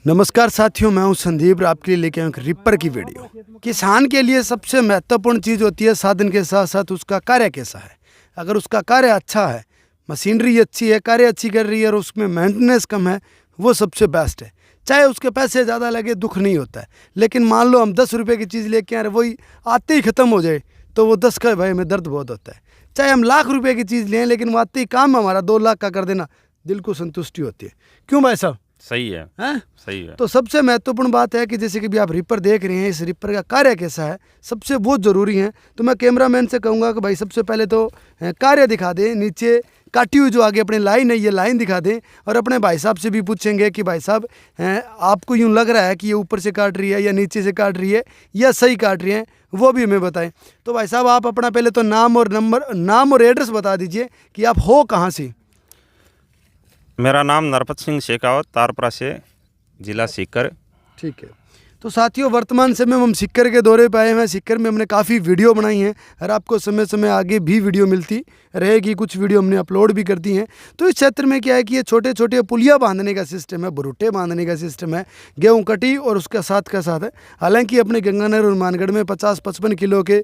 नमस्कार साथियों, मैं हूं संदीप और आपके लिए लेके आया एक रिपर की वीडियो। किसान के लिए सबसे महत्वपूर्ण चीज़ होती है साधन के साथ साथ उसका कार्य कैसा है। अगर उसका कार्य अच्छा है, मशीनरी अच्छी है, कार्य अच्छी कर रही है और उसमें मेंटेनेंस कम है, वो सबसे बेस्ट है। चाहे उसके पैसे ज़्यादा लगे, दुख नहीं होता है। लेकिन मान लो हम 10 रुपये की चीज़ लेके आ रहे, वही आते ही ख़त्म हो जाए तो वो 10 का भाई में दर्द बहुत होता है। चाहे हम लाख रुपये की चीज़ लें, लेकिन वो आते ही काम हमारा 2 लाख का कर देना, दिल को संतुष्टि होती है। क्यों भाई साहब? सही है, हैं? सही है। तो सबसे महत्वपूर्ण बात है कि जैसे कि भी आप रिपर देख रहे हैं, इस रिपर का कार्य कैसा है, सबसे बहुत ज़रूरी है। तो मैं कैमरामैन से कहूँगा कि भाई सबसे पहले तो कार्य दिखा दें, नीचे काटी हुई जो आगे अपनी लाइन है ये लाइन दिखा दें, और अपने भाई साहब से भी पूछेंगे कि भाई साहब आपको यूँ लग रहा है कि ये ऊपर से काट रही है या नीचे से काट रही है या सही काट रही है, वो भी हमें बताएं। तो भाई साहब आप अपना पहले तो नाम और एड्रेस बता दीजिए कि आप हो कहाँ से। मेरा नाम नरपत सिंह शेखावत, तारपुरा से, जिला सीकर। ठीक है। तो साथियों, वर्तमान समय में हम सिक्कर के दौरे पे आए हैं। सिक्कर में हमने काफ़ी वीडियो बनाई हैं और आपको समय समय आगे भी वीडियो मिलती रहेगी। कुछ वीडियो हमने अपलोड भी कर दी हैं। तो इस क्षेत्र में क्या है कि ये छोटे छोटे पुलिया बांधने का सिस्टम है, भुट्टे बांधने का सिस्टम है, गेहूँ कटी और उसका साथ का साथ है। हालांकि अपने गंगानगर और मानगढ़ में 50-55 किलो के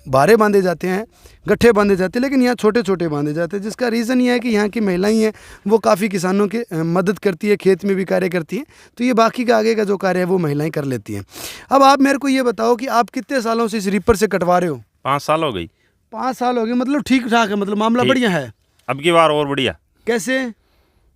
भारे बांधे जाते हैं, गट्ठे बांधे जाते हैं, लेकिन यहाँ छोटे छोटे बांधे जाते हैं। जिसका रीज़न ये है कि यहाँ की महिलाएं हैं वो काफ़ी किसानों की मदद करती है, खेत में भी कार्य करती हैं। तो ये बाकी का आगे का जो कार्य है वो महिलाएं कर लेती हैं। अब आप मेरे को ये बताओ कि आप कितने सालों से इस रिपर से कटवा रहे हो? 5 साल हो गई। 5 साल हो गए, मतलब ठीक ठाक है, मतलब मामला बढ़िया है। अब की बार और बढ़िया। कैसे?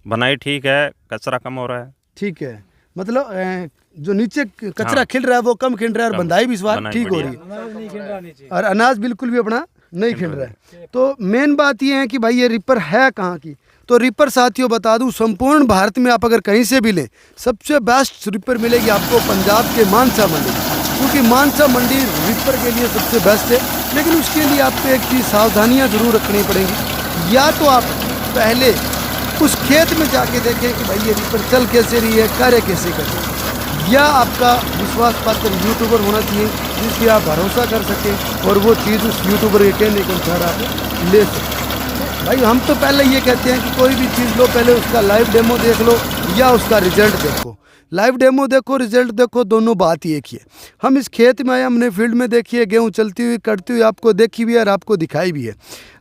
बनाई ठीक है, कचरा कम हो रहा है। ठीक है, मतलब जो नीचे कचरा खिल रहा है वो कम खिल रहा है और बंधाई भी इस बार ठीक हो रही है और अनाज बिल्कुल भी अपना नहीं खिल रहा है। तो मेन बात ये है कि भाई ये रिपर है कहाँ की। तो रिपर साथियों बता दूं, संपूर्ण भारत में आप अगर कहीं से भी लें, सबसे बेस्ट रिपर मिलेगी आपको पंजाब के मानसा मंडी, क्योंकि मानसा मंडी रिपर के लिए सबसे बेस्ट है। लेकिन उसके लिए आपको एक चीज़ सावधानियाँ जरूर रखनी पड़ेंगी। या तो आप पहले उस खेत में जाके देखें कि भाई ये रिपर चल कैसे रही है, कार्य कैसे कर रही है, या आपका विश्वास पात्र यूट्यूबर होना चाहिए जिस पर आप भरोसा कर सकें और वो चीज़ उस यूट्यूबर के कहने के अनुसार आप ले सकें। भाई हम तो पहले ये कहते हैं कि कोई भी चीज़ लो, पहले उसका लाइव डेमो देख लो या उसका रिजल्ट देखो। लाइव डेमो देखो, रिजल्ट देखो, दोनों बात ही एक ही है। हम इस खेत में आए, हमने फील्ड में देखी है, गेहूँ चलती हुई कटती हुई आपको देखी भी है और आपको दिखाई भी है।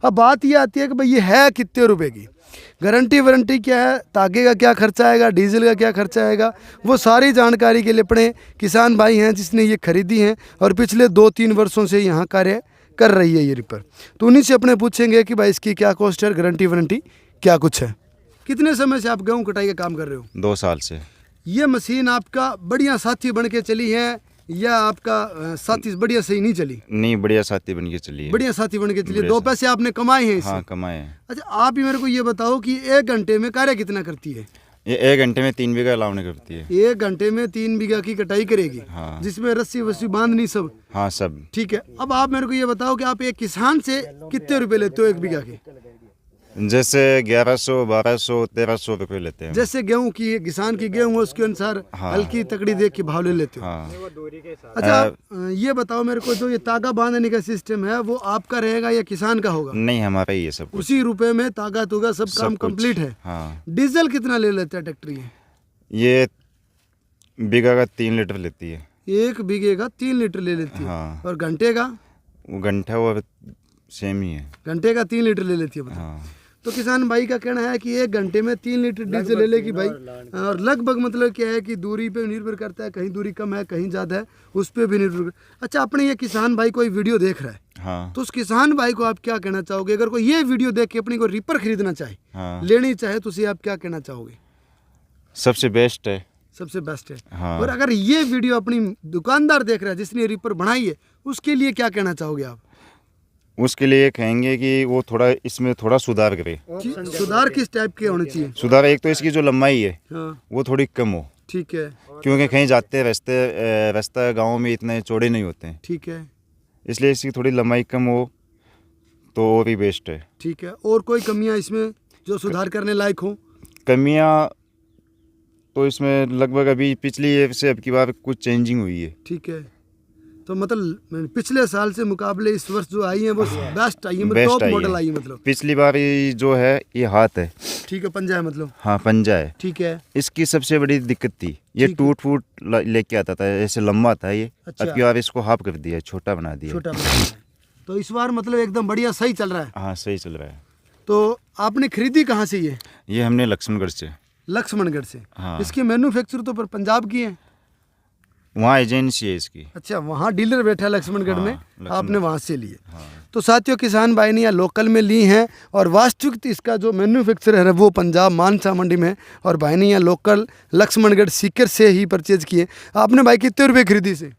अब बात ये आती है कि भाई ये है कितने रुपए की, गारंटी वारंटी क्या है, तागे का क्या खर्चा आएगा, डीजल का क्या खर्चा आएगा, वो सारी जानकारी के लिए अपने किसान भाई हैं जिसने ये खरीदी हैं और पिछले 2-3 वर्षों से यहाँ कार्य कर रही है ये रिपर। तो उन्हीं से अपने पूछेंगे कि भाई इसकी क्या कॉस्ट है, गारंटी वारंटी क्या कुछ है। कितने समय से आप गेहूँ कटाई का काम कर रहे हो? 2 साल से। ये मशीन आपका बढ़िया साथी बन के चली है या आपका साथी बढ़िया सही नहीं चली? नहीं, बढ़िया साथी बन के चली है। बढ़िया साथी बन के चली, 2 पैसे आपने कमाए हैं इससे? हाँ, कमाए हैं। अच्छा, आप ही मेरे को ये बताओ कि 1 घंटे में कार्य कितना करती है? ये 1 घंटे में 3 बीघा लावने करती है। 1 घंटे में 3 बीघा की कटाई करेगी? हाँ। जिसमें रस्सी वस्सी बांधनी सब? हाँ, सब। ठीक है। अब आप मेरे को ये बताओ कि आप एक किसान से कितने रुपए लेते हो 1 बीघा के? जैसे 1100, 1200, 1300 रुपये लेते हैं। जैसे गेहूं की, किसान की गेहूं उसके अनुसार हल्की तकड़ी देख के भाव ले लेते हो? हाँ। अच्छा, ये बताओ मेरे को, जो ये तागा बांधने का सिस्टम है वो आपका रहेगा या किसान का होगा? नहीं, हमारा ही है सब कुछ। उसी रुपए में तागा तुगा सब काम कंप्लीट है? हाँ। डीजल कितना ले लेता है ट्रैक्टर ये बीघा का 3 लीटर लेती है। 1 बीघे का 3 लीटर ले लेती है। हाँ। और घंटे का? वो घंटा वो सेम ही है। घंटे का 3 लीटर ले लेती है मतलब। हाँ। तो किसान भाई का कहना है कि 1 घंटे में 3 लीटर डीजल ले लेगी भाई। और लगभग मतलब क्या है कि दूरी पे निर्भर करता है, कहीं दूरी कम है कहीं ज़्यादा है, उस पर भी निर्भर। अच्छा, अपने ये किसान भाई कोई वीडियो देख रहा है, हाँ। तो उस किसान भाई को आप क्या कहना चाहोगे? अगर कोई ये वीडियो देख के अपनी को रिपर खरीदना चाहे, हाँ। लेनी चाहे, तो उसे आप क्या कहना चाहोगे? सबसे बेस्ट है। सबसे बेस्ट है। हाँ। और अगर ये वीडियो अपनी दुकानदार देख रहा है जिसने रिपर बनाई है, उसके लिए क्या कहना चाहोगे आप? उसके लिए कहेंगे कि वो थोड़ा इसमें थोड़ा सुधार करे। सुधार किस टाइप के होने चाहिए? सुधार एक तो इसकी जो लंबाई है, हाँ। वो थोड़ी कम हो। ठीक है। क्योंकि कहीं जाते हैं रास्ता गाँव में इतने चौड़े नहीं होते हैं। ठीक है। इसलिए इसकी थोड़ी लंबाई कम हो तो और भी बेस्ट है। ठीक है। और कोई कमियां इसमें जो सुधार करने लायक हो? कमियां तो इसमें लगभग अभी पिछली ईयर से अब की बार कुछ चेंजिंग हुई है। ठीक है। तो मतलब पिछले साल से मुकाबले इस वर्ष जो आई है वो बेस्ट आई है, बेस्ट टॉप आई है। मॉडल आई है मतलब। पिछली बार जो है ये हाथ है, ठीक है, पंजा है मतलब। हाँ पंजा है। ठीक है। इसकी सबसे बड़ी दिक्कत थी ये ठीक है। टूट फूट लेके आता था, ऐसे लंबा था ये। अच्छा। अब की बार इसको हाफ कर दिया, छोटा बना दिया। छोटा बना है। तो इस बार मतलब एकदम बढ़िया सही चल रहा है। हाँ सही चल रहा है। तो आपने खरीदी कहाँ से ये हमने लक्ष्मणगढ़ से। लक्ष्मणगढ़ से। हाँ। इसकी मैन्युफैक्चर तो पर पंजाब की है। वहाँ एजेंसी है इसकी। अच्छा, वहाँ डीलर बैठा है लक्ष्मणगढ़ हाँ, में, आपने वहाँ से लिए। हाँ। तो साथियों, किसान भाई ने यहाँ लोकल में ली हैं और वास्तविक इसका जो मैन्युफैक्चर है वो पंजाब मानसा मंडी में है, और भाई ने यहाँ लोकल लक्ष्मणगढ़ सीकर से ही परचेज किए। आपने भाई कितने रुपए खरीदी से?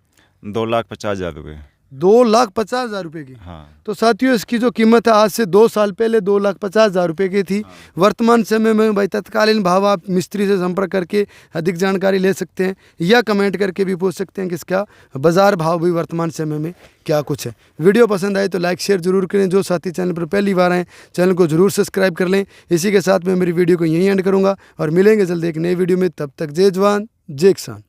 2,50,000 रुपये। 2,50,000 रुपये की। हाँ। तो साथियों, इसकी जो कीमत है आज से 2 साल पहले 2,50,000 रुपये की थी। वर्तमान समय में भाई तत्कालीन भाव आप मिस्त्री से संपर्क करके अधिक जानकारी ले सकते हैं, या कमेंट करके भी पूछ सकते हैं कि इसका बाज़ार भाव भी वर्तमान समय में क्या कुछ है। वीडियो पसंद आए तो लाइक शेयर जरूर करें। जो साथी चैनल पर पहली बार आए चैनल को जरूर सब्सक्राइब कर लें। इसी के साथ मैं मेरी वीडियो को यहीं एंड करूँगा और मिलेंगे जल्द एक नई वीडियो में। तब तक जय जवान जय किसान।